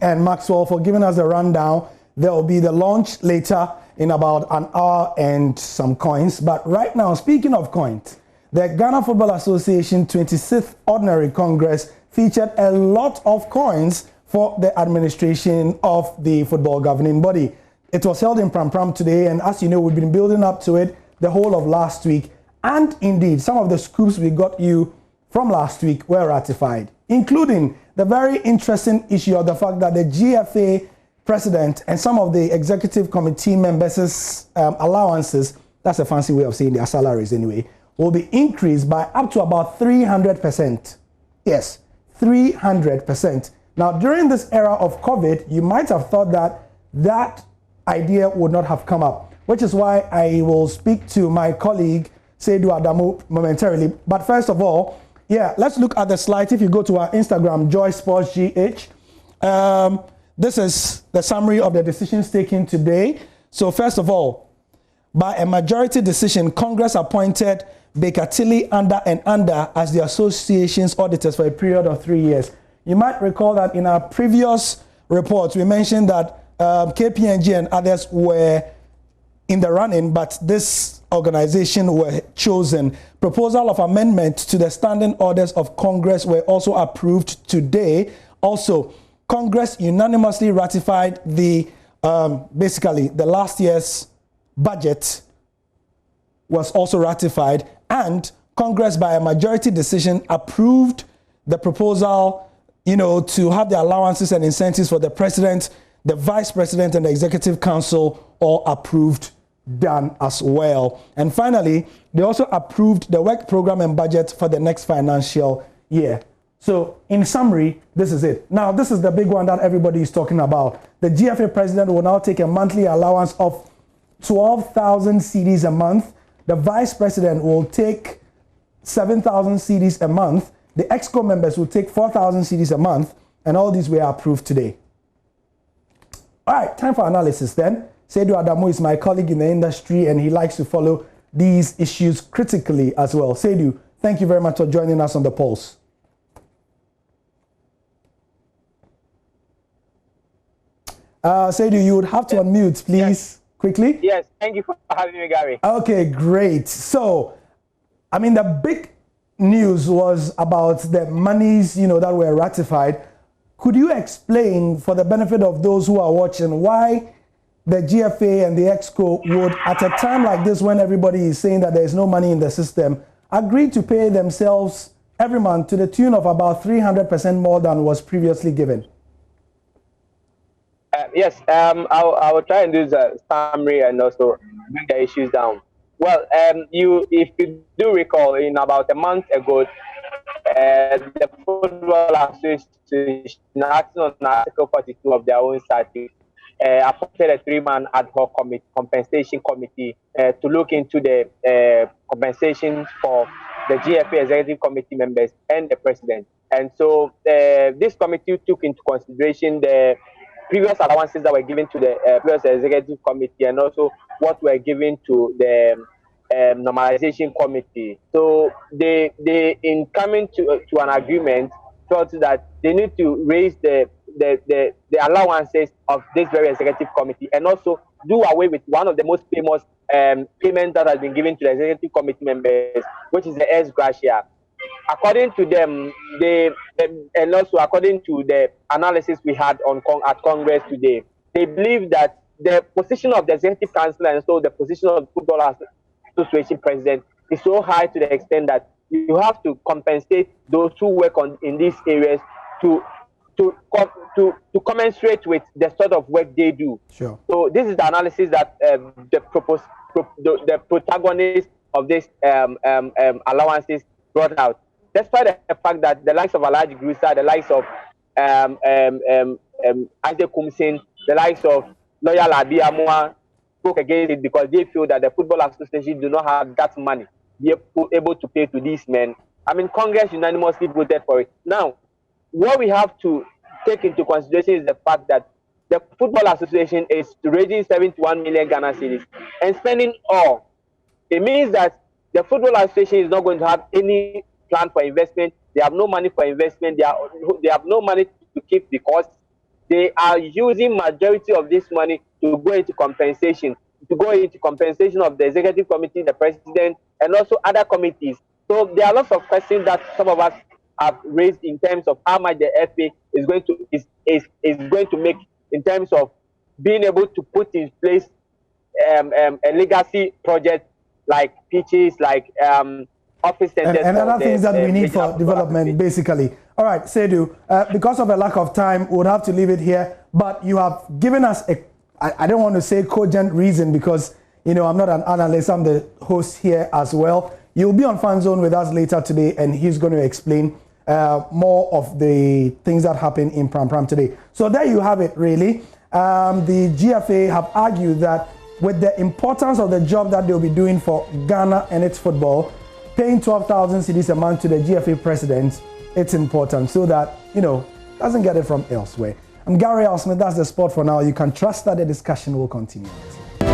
and Maxwell for giving us a rundown. There will be the launch later in about an hour and some coins. But right now, speaking of coins, the Ghana Football Association 26th Ordinary Congress featured a lot of coins for the administration of the football governing body. It was held in Pram Pram today, and as you know, we've been building up to it the whole of last week. And indeed, some of the scoops we got you from last week were ratified, including the very interesting issue of the fact that the GFA president and some of the executive committee members' allowances, that's a fancy way of saying their salaries anyway, will be increased by up to about 300%. Yes, 300%. Now, during this era of COVID, you might have thought that that idea would not have come up, which is why I will speak to my colleague, Seydou Adamu, momentarily. But first of all, let's look at the slide. If you go to our Instagram, Joy Sports GH, this is the summary of the decisions taken today. So first of all, by a majority decision, Congress appointed Baker Tilly under as the association's auditors for a period of 3 years. You might recall that in our previous reports, we mentioned that KPMG and others were in the running, but this organization were chosen. Proposal of amendment to the standing orders of Congress were also approved today. Also, Congress unanimously ratified the basically the last year's budget was also ratified, and Congress by a majority decision approved the proposal, to have the allowances and incentives for the president, the vice president, and the executive council all approved, done as well. And finally, they also approved the work program and budget for the next financial year. So in summary, this is it. Now, this is the big one that everybody is talking about. The GFA president will now take a monthly allowance of 12,000 cedis a month. The vice president will take 7,000 cedis a month. The EXco members will take 4,000 cedis a month. And all these were approved today. All right, time for analysis then. Seydou Adamu is my colleague in the industry, and he likes to follow these issues critically as well. Seydou, thank you very much for joining us on the Pulse. Seydou, you would have to unmute, please, quickly. Yes, thank you for having me, Gary. Okay, great. So, the big news was about the monies, that were ratified. Could you explain, for the benefit of those who are watching, why the GFA and the EXco would, at a time like this when everybody is saying that there is no money in the system, agree to pay themselves every month to the tune of about 300% more than was previously given? Yes, I will try and do the summary and also bring the issues down. Well, if you do recall, in about a month ago, the Football Association, acting on Article 42 of their own statute, appointed a 3-man ad hoc compensation committee to look into the compensation for the GFA executive committee members and the president. And so this committee took into consideration the previous allowances that were given to the previous executive committee and also what were given to the normalization committee. So they in coming to an agreement, felt that they need to raise the allowances of this very executive committee and also do away with one of the most famous payments that has been given to the executive committee members, which is the ex gratia. According to them, and also according to the analysis we had at Congress today, they believe that the position of the executive council and so the position of the Football Association president is so high to the extent that you have to compensate those who work in these areas to commensurate with the sort of work they do. Sure. So this is the analysis that the protagonist of this allowances brought out. Despite the fact that the likes of Alhaji Grusa, the likes of Isaac Kumsin, the likes of Lawyer Labi Amua spoke against it because they feel that the Football Association do not have that money to be able to pay to these men. Congress unanimously voted for it. Now, what we have to take into consideration is the fact that the Football Association is raising 71 million Ghana cedis and spending all. It means that the Football Association is not going to have any plan for investment. They have no money for investment. They have no money to keep the costs. they are using majority of this money to go into compensation of the executive committee, the president, and also other committees. So there are lots of questions that some of us have raised in terms of how much the FA is going to make in terms of being able to put in place a legacy project like pitches, like office centers, and other things that we need for development, basically. All right, Seydou, because of a lack of time, we would have to leave it here. But you have given us I don't want to say cogent reason because, I'm not an analyst. I'm the host here as well. You'll be on Fan Zone with us later today, and he's going to explain more of the things that happen in Pram Pram today. So there you have it, really. The GFA have argued that with the importance of the job that they'll be doing for Ghana and its football, paying 12,000 cedis a month to the GFA president, it's important so that, doesn't get it from elsewhere. I'm Gary Al Smith. That's the sport for now. You can trust that the discussion will continue.